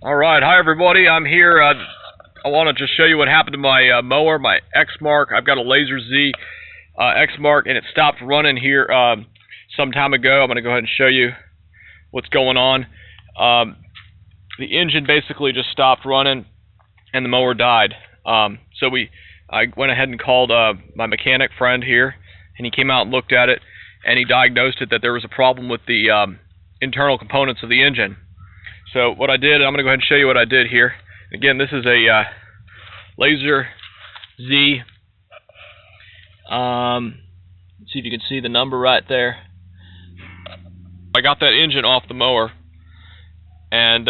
Alright, hi everybody, I'm here. I want to just show you what happened to my mower, my Exmark. I've got a Lazer Z Exmark, and it stopped running here some time ago. I'm going to go ahead and show you what's going on. The engine basically just stopped running, and the mower died. I went ahead and called my mechanic friend here, and he came out and looked at it, and he diagnosed it that there was a problem with the internal components of the engine. So what I did, I'm going to go ahead and show you what I did here. Again, this is a Lazer Z. Let's see if you can see the number right there. I got that engine off the mower and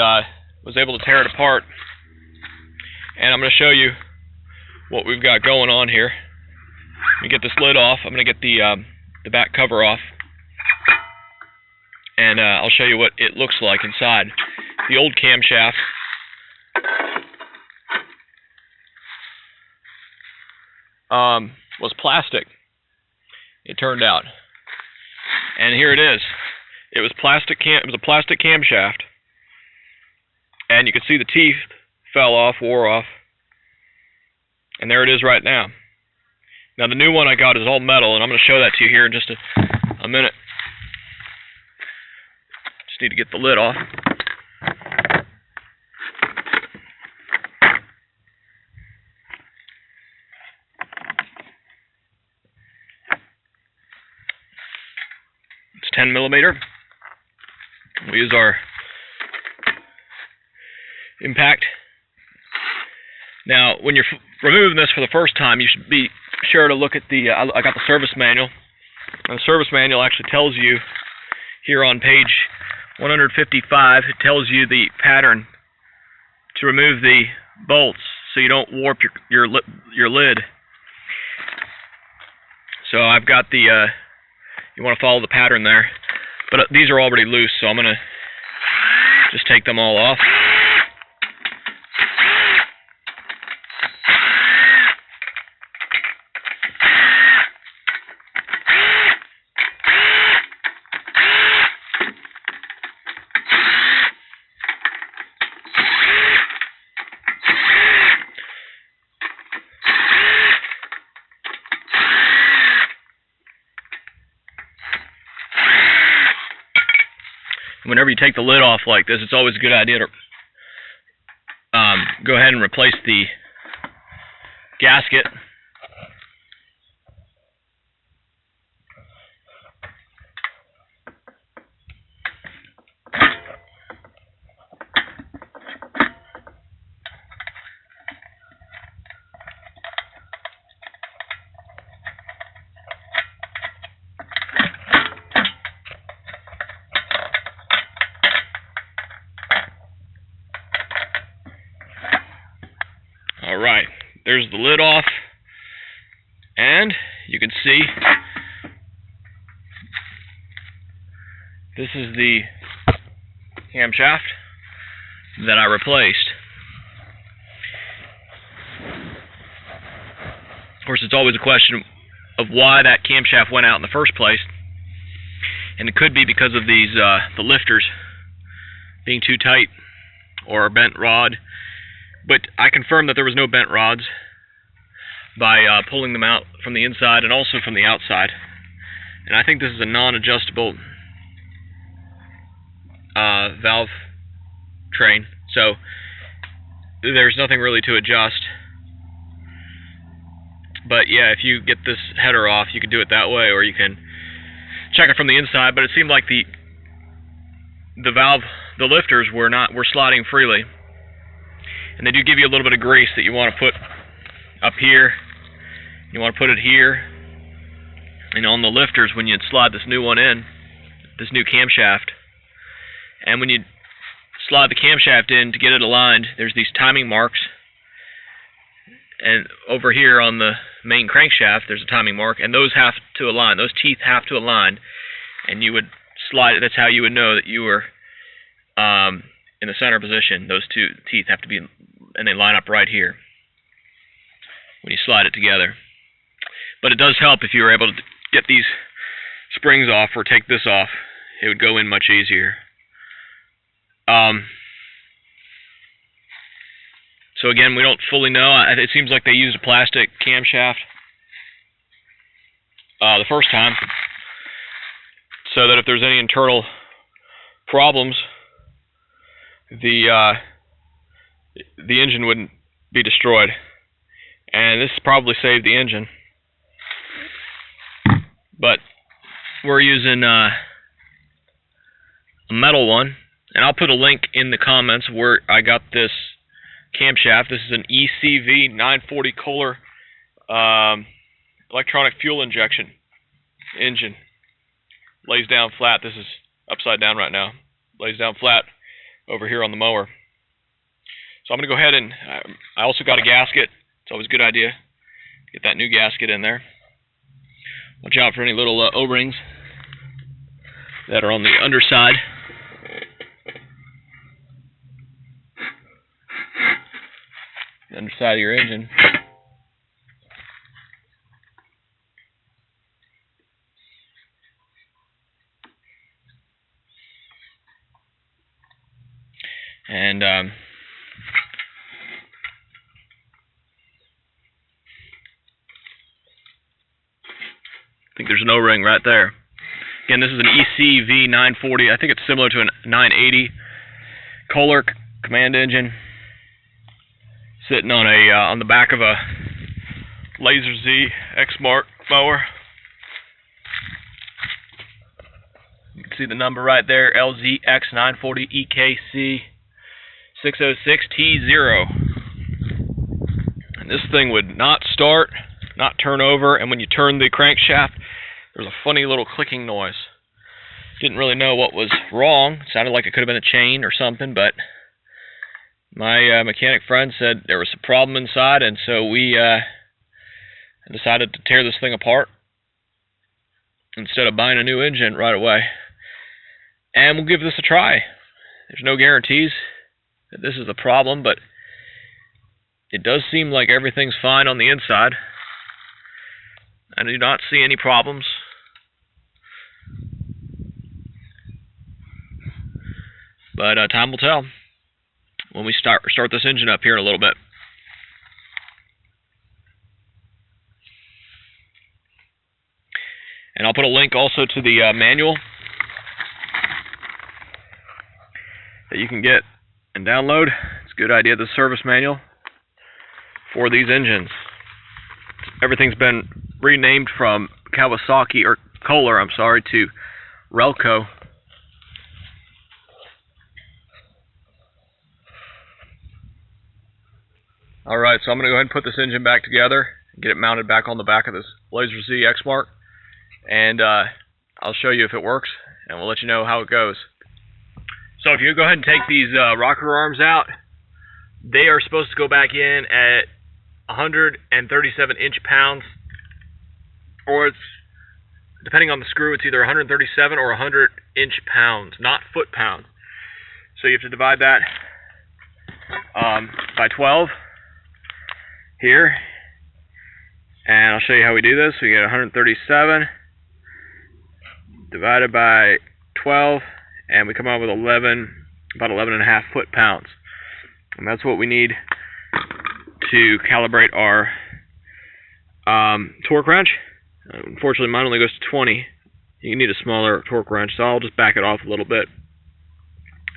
was able to tear it apart. And I'm going to show you what we've got going on here. Let me get this lid off. I'm going to get the back cover off, and I'll show you what it looks like inside. The old camshaft was plastic, it turned out, and here it is. It was it was a plastic camshaft, and you can see the teeth fell off, wore off, and there it is right now. Now the new one I got is all metal, and I'm going to show that to you here in just a minute. Just need to get the lid off. It's 10mm. We use our impact. Now, when you're removing this for the first time, you should be sure to look at the, I got the service manual. And the service manual actually tells you, here on page 155, it tells you the pattern to remove the bolts so you don't warp your lid. So I've got the, you want to follow the pattern there. But these are already loose, so I'm going to just take them all off. Whenever you take the lid off like this, it's always a good idea to go ahead and replace the gasket. Alright, there's the lid off, and you can see this is the camshaft that I replaced. Of course, it's always a question of why that camshaft went out in the first place, and it could be because of these the lifters being too tight or a bent rod. But I confirmed that there was no bent rods by pulling them out from the inside and also from the outside. And I think this is a non-adjustable valve train, so there's nothing really to adjust. But yeah, if you get this header off, you can do it that way, or you can check it from the inside. But it seemed like the lifters were sliding freely. And they do give you a little bit of grease that you want to put up here. You want to put it here. And on the lifters, when you slide this new one in, this new camshaft, and when you slide the camshaft in to get it aligned, there's these timing marks. And over here on the main crankshaft, there's a timing mark, and those have to align. Those teeth have to align. And you would slide it. That's how you would know that you were in the center position. Those two teeth have to be, and they line up right here when you slide it together. But it does help if you were able to get these springs off or take this off. It would go in much easier. So again, we don't fully know. It seems like they used a plastic camshaft the first time, so that if there's any internal problems, the engine wouldn't be destroyed. And this probably saved the engine. But we're using a metal one, and I'll put a link in the comments where I got this camshaft. This is an ECV 940 Kohler electronic fuel injection engine. Lays down flat. This is upside down right now. Lays down flat over here on the mower. So I'm going to go ahead and I also got a gasket. It's always a good idea to get that new gasket in there. Watch out for any little O-rings that are on the underside. The underside of your engine. And I think there's an O-ring right there. Again, this is an ECV 940. I think it's similar to a 980 Kohler command engine, sitting on the back of a Lazer Z Exmark mower. You can see the number right there, LZX940EKC606T0. And this thing would not start, not turn over, and when you turn the crankshaft, there's a funny little clicking noise. Didn't really know what was wrong. It sounded like it could have been a chain or something, but my mechanic friend said there was a problem inside, and so we decided to tear this thing apart instead of buying a new engine right away. And we'll give this a try. There's no guarantees that this is a problem, but it does seem like everything's fine on the inside. I do not see any problems. But time will tell when we start this engine up here in a little bit. And I'll put a link also to the manual that you can get and download. It's a good idea, the service manual for these engines. Everything's been renamed from Kawasaki, or Kohler, I'm sorry, to Relco. Alright, so I'm going to go ahead and put this engine back together and get it mounted back on the back of this Lazer Z Exmark. And I'll show you if it works, and we'll let you know how it goes. So if you go ahead and take these rocker arms out, they are supposed to go back in at 137 inch-pounds, or it's, depending on the screw, it's either 137 or 100 inch-pounds, not foot-pounds. So you have to divide that by 12 here, and I'll show you how we do this. We get 137 divided by 12, and we come out with about 11.5 foot-pounds. And that's what we need to calibrate our torque wrench. Unfortunately, mine only goes to 20. You need a smaller torque wrench, so I'll just back it off a little bit,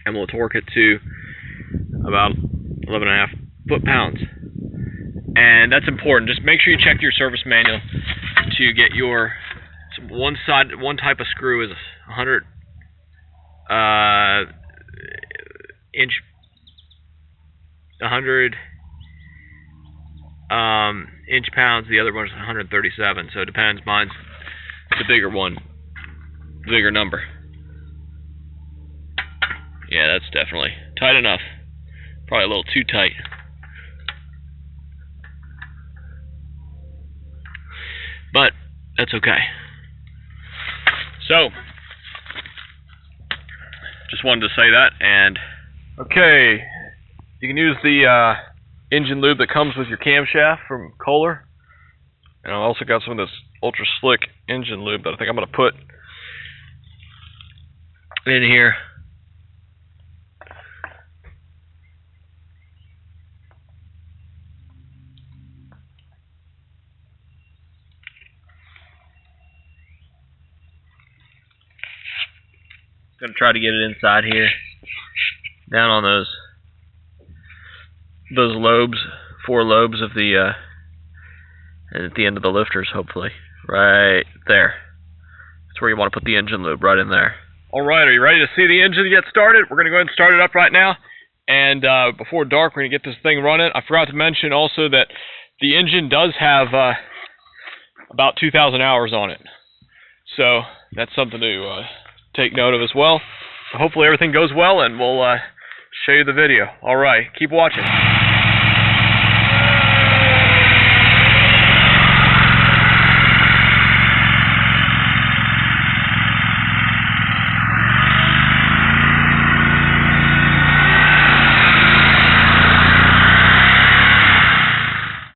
and we'll torque it to about 11.5 foot-pounds. And that's important. Just make sure you check your service manual to get your one type of screw is 100 inch-pounds. The other one's 137. So it depends. Mine's the bigger one, bigger number. Yeah, that's definitely tight enough. Probably a little too tight. But that's okay. So, just wanted to say that. And okay, you can use the engine lube that comes with your camshaft from Kohler. And I also got some of this ultra slick engine lube that I think I'm going to put in here. Gonna try to get it inside here, down on those lobes, 4 lobes of the, and at the end of the lifters, hopefully, right there. That's where you want to put the engine lube, right in there. All right, are you ready to see the engine get started? We're gonna go ahead and start it up right now, and before dark, we're gonna get this thing running. I forgot to mention also that the engine does have about 2,000 hours on it, so that's something to take note of as well. So hopefully everything goes well, and we'll show you the video. All right, keep watching.